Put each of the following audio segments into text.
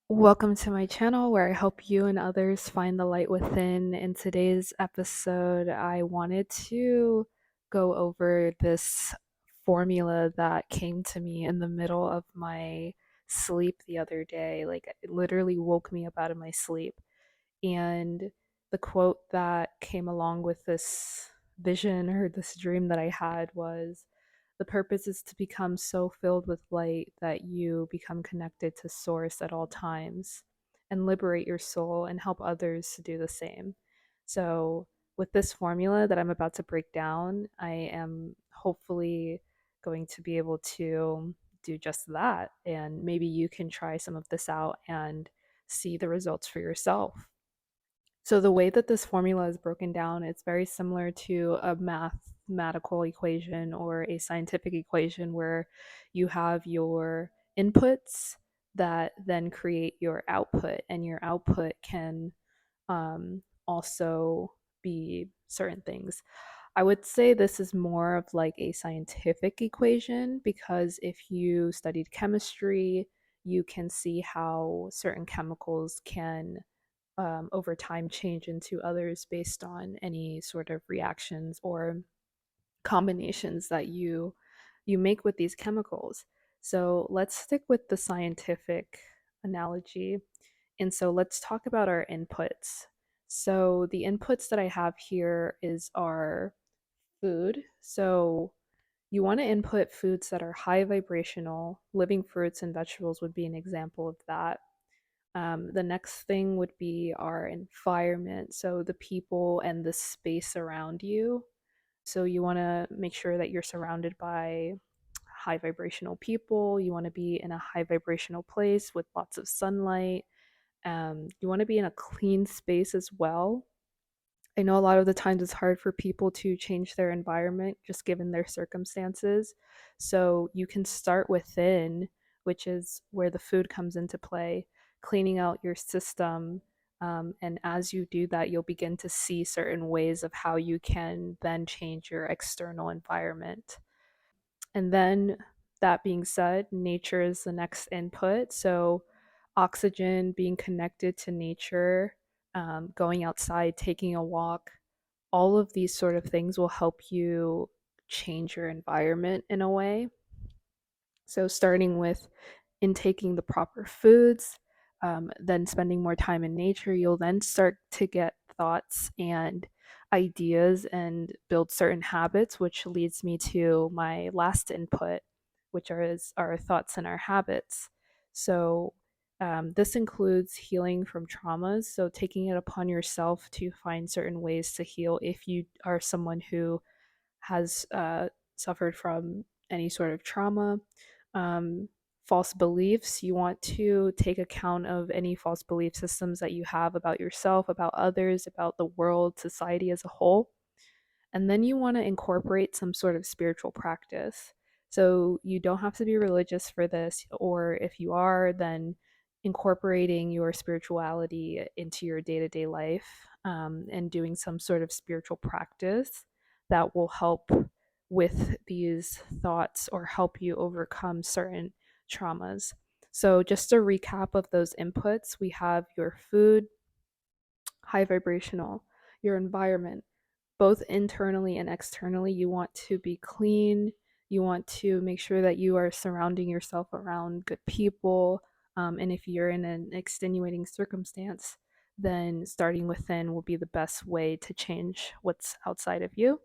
Welcome to my channel where I help you and others find the light within. In today's episode, I wanted to go over this formula that came to me in the middle of my sleep the other day. Like, it literally woke me up out of my sleep. And the quote that came along with this vision or this dream that I had was, the purpose is to become so filled with light that you become connected to Source at all times and liberate your soul and help others to do the same. So, with this formula that I'm about to break down, I am hopefully going to be able to do just that. And maybe you can try some of this out and see the results for yourself. So the way that this formula is broken down, it's very similar to a mathematical equation or a scientific equation where you have your inputs that then create your output, and your output can also be certain things. I would say this is more of like a scientific equation because if you studied chemistry, you can see how certain chemicals can over time change into others based on any sort of reactions or combinations that you make with these chemicals. So let's stick with the scientific analogy. And so let's talk about our inputs. So the inputs that I have here is our food. So you want to input foods that are high vibrational. Living fruits and vegetables would be an example of that. The next thing would be our environment, so the people and the space around you. So you want to make sure that you're surrounded by high vibrational people. You want to be in a high vibrational place with lots of sunlight. You want to be in a clean space as well. I know a lot of the times it's hard for people to change their environment just given their circumstances. So you can start within, which is where the food comes into play, cleaning out your system. And as you do that, you'll begin to see certain ways of how you can then change your external environment. And then, that being said, nature is the next input. So, oxygen, being connected to nature, going outside, taking a walk, all of these sort of things will help you change your environment in a way. So, starting with intaking the proper foods, then spending more time in nature, you'll then start to get thoughts and ideas and build certain habits, which leads me to my last input, which is our thoughts and our habits. So, this includes healing from traumas. So, taking it upon yourself to find certain ways to heal if you are someone who has suffered from any sort of trauma. Um, False beliefs, you want to take account of any false belief systems that you have about yourself, about others, about the world, society as a whole. And then you want to incorporate some sort of spiritual practice. So you don't have to be religious for this, or if you are, then incorporating your spirituality into your day to day life, and doing some sort of spiritual practice that will help with these thoughts or help you overcome certain traumas. So, just a recap of those inputs, we have your food, high vibrational, your environment, both internally and externally. You want to be clean. You want to make sure that you are surrounding yourself around good people. And if you're in an extenuating circumstance, then starting within will be the best way to change what's outside of you.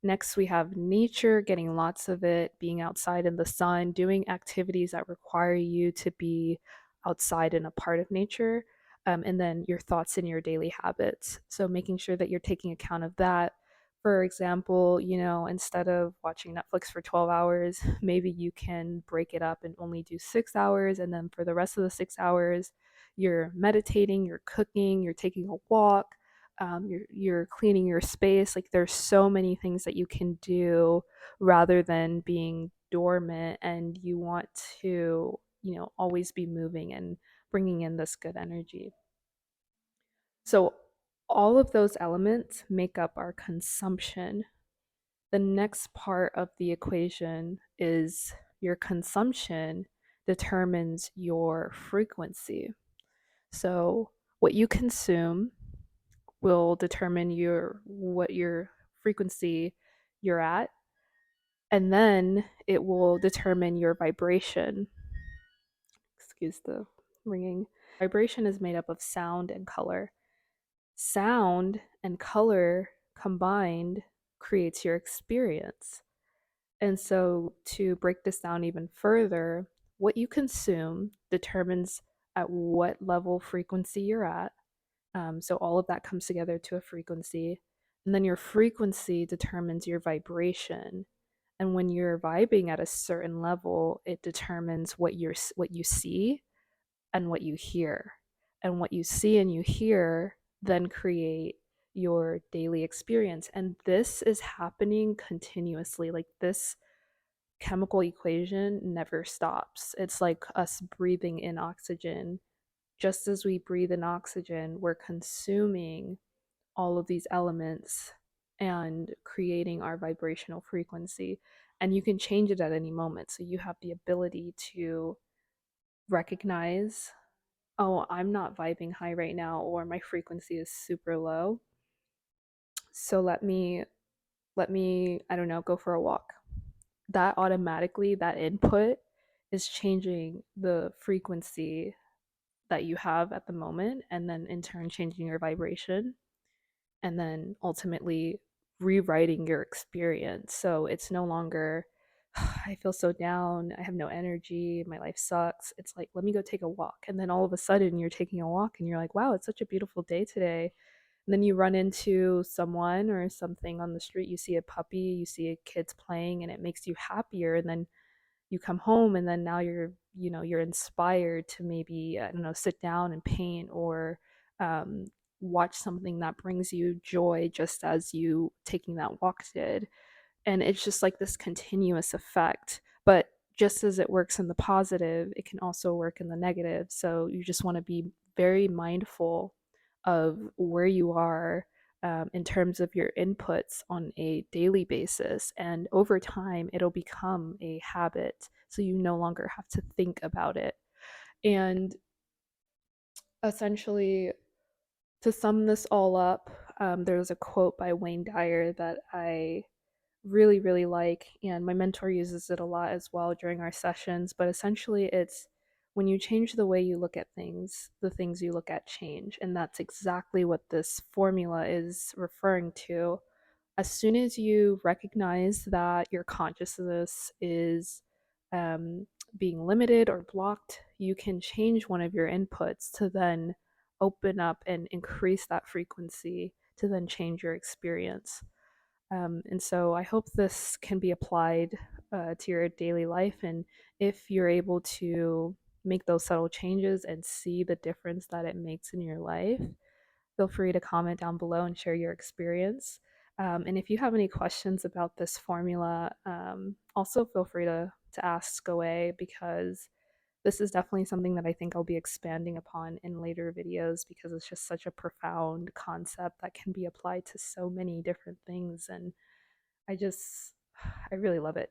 Next, we have nature, getting lots of it, being outside in the sun, doing activities that require you to be outside and a part of nature. And then your thoughts and your daily habits. So, making sure that you're taking account of that. For example, instead of watching Netflix for 12 hours, maybe you can break it up and only do 6 hours. And then for the rest of the 6 hours, you're meditating, you're cooking, you're taking a walk, you're cleaning your space. Like, there's so many things that you can do rather than being dormant, and you want to always be moving and bringing in this good energy. So all of those elements make up our consumption. The next part of the equation is your consumption determines your frequency. So, what you consume will determine your frequency you're at, and then it will determine your vibration. Excuse the ringing. Vibration is made up of sound and color. Sound and color combined creates your experience. And so, to break this down even further, what you consume determines at what level frequency you're at. So, all of that comes together to a frequency. And then your frequency determines your vibration. And when you're vibing at a certain level, it determines what you see and what you hear. And what you see and you hear then create your daily experience. And this is happening continuously. Like, this chemical equation never stops. It's like us breathing in oxygen. Just as we breathe in oxygen, we're consuming all of these elements and creating our vibrational frequency. And you can change it at any moment. So you have the ability to recognize, oh, I'm not vibing high right now, or my frequency is super low. So let me, I don't know, go for a walk. That automatically, that input is changing the frequency that you have at the moment, and then in turn changing your vibration, and then ultimately rewriting your experience. So it's no longer, I feel so down, I have no energy, my life sucks. It's like, let me go take a walk. And then all of a sudden you're taking a walk and you're like, wow, it's such a beautiful day today. And then you run into someone or something on the street, you see a puppy, you see kids playing, and it makes you happier. And then you come home, and then now you're inspired to maybe, I don't know, sit down and paint, or um, watch something that brings you joy, just as you taking that walk did. And it's just like this continuous effect. But just as it works in the positive, it can also work in the negative. So you just want to be very mindful of where you are, in terms of your inputs on a daily basis. And over time, it'll become a habit. So you no longer have to think about it. And essentially, to sum this all up, there's a quote by Wayne Dyer that I really, really like, and my mentor uses it a lot as well during our sessions. But essentially, it's when you change the way you look at things, the things you look at change. And that's exactly what this formula is referring to. As soon as you recognize that your consciousness is um, being limited or blocked, you can change one of your inputs to then open up and increase that frequency to then change your experience. And so I hope this can be applied to your daily life. And if you're able to make those subtle changes and see the difference that it makes in your life, feel free to comment down below and share your experience. And if you have any questions about this formula, also feel free to ask away, because this is definitely something that I think I'll be expanding upon in later videos, because it's just such a profound concept that can be applied to so many different things. And I just, I really love it.